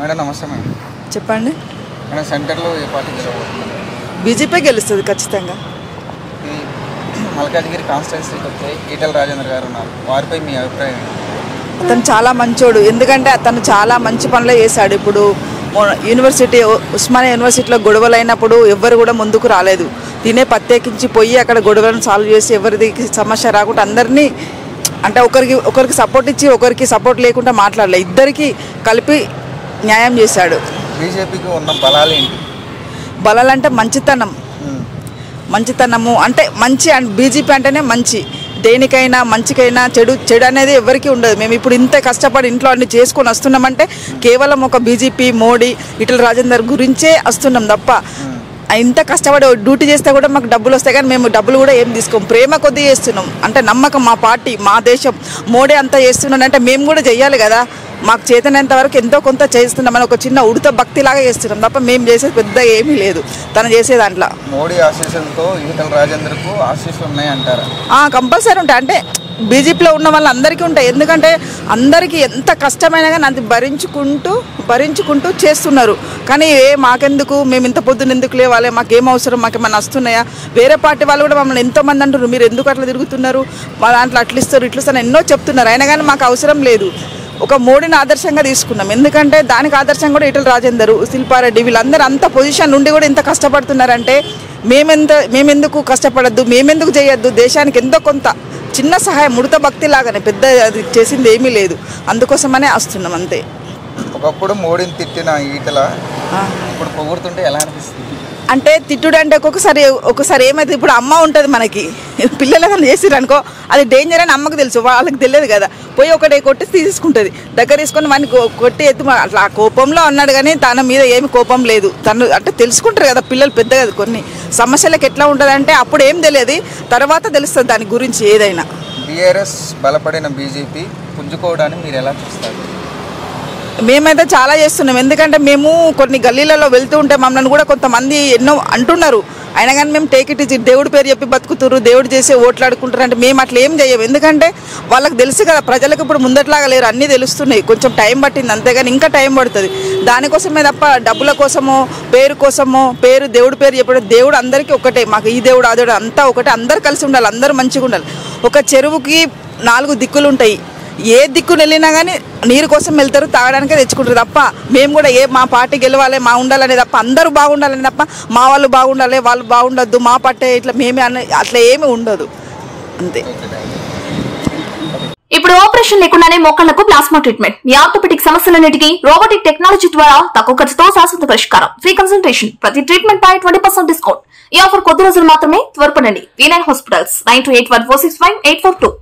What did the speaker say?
Madam నమస్తే madam. చెప్పండి madam సెంటర్లో ఏ పార్టీ గెలవబోతుంది? బీజేపీ గెలుస్తుంది ఖచ్చితంగా. ఈ మల్కాజ్గిరి కాన్స్టిట్యున్సీకి వస్తే ఈటెల రాజేందర్ గారు ఉన్నారు, వారిపై మీ అభిప్రాయం ఏంటి? అతను చాలా మంచోడు, ఎందుకంటే అతను చాలా మంచి పనులే చేశాడు. ఇప్పుడు యూనివర్సిటీ ఉస్మానియా యూనివర్సిటీలో గొడవలు అయినప్పుడు ఎవ్వరు కూడా ముందుకు రాలేదు. తినే ప్రత్యేకించి పోయి అక్కడ గొడవలను సాల్వ్ చేసి ఎవరిది సమస్య రాకుండా అందరినీ అంటే ఒకరికి సపోర్ట్ ఇచ్చి ఒకరికి సపోర్ట్ లేకుండా మాట్లాడలే, ఇద్దరికి కలిపి న్యాయం చేశాడు. బీజేపీకి ఉన్న బలాలు ఏంటి? బలాలంటే మంచితనము అంటే మంచి బీజేపీ అంటేనే మంచి, దేనికైనా మంచికైనా చెడు అనేది ఎవరికి ఉండదు. మేము ఇప్పుడు ఇంత కష్టపడి ఇంట్లో అన్ని చేసుకొని వస్తున్నామంటే కేవలం ఒక బీజేపీ, మోడీ, ఈటెల రాజేందర్ గురించే వస్తున్నాం తప్ప ఇంత కష్టపడి డ్యూటీ చేస్తే కూడా మాకు డబ్బులు వస్తాయి, కానీ మేము డబ్బులు కూడా ఏం తీసుకోం. ప్రేమ కొద్దీ చేస్తున్నాం, అంటే నమ్మకం మా పార్టీ, మా దేశం. మోడీ అంతా చేస్తున్నాడంటే మేము కూడా చెయ్యాలి కదా, మాకు చేతనంత వరకు ఎంతో కొంత చేస్తున్నామని ఒక చిన్న ఉడత భక్తిలాగా చేస్తున్నాం తప్ప మేము చేసేది పెద్ద ఏమీ లేదు తను చేసే దాంట్లో. మోడీ ఆశీస్సులతో ఈటెల రాజేందర్కు ఆశీస్సులు ఉన్నాయి అంటారా? కంపల్సరీ ఉంటాయి, అంటే బీజేపీలో ఉన్న వాళ్ళు అందరికీ ఉంటాయి. ఎందుకంటే అందరికీ ఎంత కష్టమైనా కానీ అది భరించుకుంటూ చేస్తున్నారు. కానీ మాకెందుకు, మేము ఇంత పొద్దున్న ఎందుకు లేవాలి, మాకేం అవసరం, మాకేమన్నా వస్తున్నాయా? వేరే పార్టీ వాళ్ళు కూడా మమ్మల్ని ఎంతోమంది అంటారు, మీరు ఎందుకు అట్లా తిరుగుతున్నారు, మా దాంట్లో అట్లా ఇస్తారు ఇట్లా ఇస్తారు ఎన్నో చెప్తున్నారు. అయినా కానీ మాకు అవసరం లేదు. ఒక మోడీని ఆదర్శంగా తీసుకున్నాం, ఎందుకంటే దానికి ఆదర్శంగా కూడా ఈటెల రాజేందర్, శిల్పారెడ్డి వీళ్ళందరూ అంత పొజిషన్ నుండి కూడా ఇంత కష్టపడుతున్నారంటే మేమెందుకు కష్టపడద్దు, మేమెందుకు చేయొద్దు? దేశానికి ఎంతో కొంత చిన్న సహాయం ఉడత భక్తి లాగానే, పెద్ద అది చేసింది ఏమీ లేదు, అందుకోసమనే వస్తున్నాం అంతే. ఒకప్పుడు మోడీని తిట్టిన ఈటెల ఇప్పుడు పొగుడుతుంటే ఎలా అనిపిస్తుంది? అంటే తిట్టుడు అంటే ఒక్కొక్కసారి ఏమైతే, ఇప్పుడు అమ్మ ఉంటుంది మనకి, పిల్లలు చేసిరు అనుకో అది డేంజర్ అని అమ్మకు తెలుసు, వాళ్ళకి తెలియదు కదా, పోయి ఒకటే కొట్టి తీసుకుంటుంది, దగ్గర తీసుకొని వాడిని కొట్టి అట్లా ఆ కోపంలో అన్నాడు. కానీ తన మీద ఏమి కోపం లేదు, తను అంటే తెలుసుకుంటారు కదా పిల్లలు పెద్దగా, కొన్ని సమస్యలకు ఎట్లా ఉంటుంది అంటే అప్పుడు ఏం తెలియదు, తర్వాత తెలుస్తుంది దాని గురించి ఏదైనా. బీఆర్ఎస్ బలపడిన బీజేపీ పుంజుకోవడాన్ని మీరు ఎలా చూస్తారు? మేమైతే చాలా చేస్తున్నాం, ఎందుకంటే మేము కొన్ని గల్లీలలో వెళ్తూ ఉంటే మమ్మల్ని కూడా కొంతమంది ఎన్నో అంటున్నారు, అయినా కానీ మేము టేక్ ఇట్ ఈజీ, దేవుడి పేరు చెప్పి బతుకుతున్నారు, దేవుడు చేసి ఓట్లాడుకుంటారు అంటే మేము అట్లా ఏం చేయము. ఎందుకంటే వాళ్ళకి తెలుసు కదా, ప్రజలకు ఇప్పుడు ముందట్లాగా లేరు, అన్నీ తెలుస్తున్నాయి, కొంచెం టైం పట్టింది అంతేగాని ఇంకా టైం పడుతుంది. దానికోసమే తప్ప డబ్బుల కోసమో పేరు కోసమో, దేవుడి పేరు చెప్పడం, దేవుడు అందరికీ ఒకటే, మాకు ఈ దేవుడు ఆ దేవుడు అంతా ఒకటే, అందరు కలిసి ఉండాలి, అందరూ మంచిగా ఉండాలి. ఒక చెరువుకి 4 దిక్కులు ఉంటాయి, ఏ దిక్కును వెళ్ళినా కానీ నీరు కోసం వెళ్తారు, తాగడానికే తెచ్చుకుంటారు తప్ప మేము కూడా మా పార్టీ గెలవాలి, మా ఉండాలనే తప్ప, అందరూ బాగుండాలని తప్ప మా వాళ్ళు బాగుండాలి వాళ్ళు బాగుండొద్దు, మా పార్టీ ఇట్లా మేమే అట్లా ఏమీ ఉండదు అంతే. ఇప్పుడు ఆపరేషన్ లేకుండానే మోకాళ్లకు ప్లాస్మా ట్రీట్మెంట్, మీ ఆర్థోపెడిక్ సమస్యలన్నిటికీ రోబోటిక్ టెక్నాలజీ ద్వారా తక్కువ ఖర్చుతో శాశ్వత పరిష్కారం, ఫ్రీ కన్సల్టేషన్, ప్రతి ట్రీట్మెంట్ పై 20% డిస్కౌంట్. ఈ ఆఫర్ కొద్ది రోజులు మాత్రమే, త్వరపడండి. V9 hospitals 9281465842.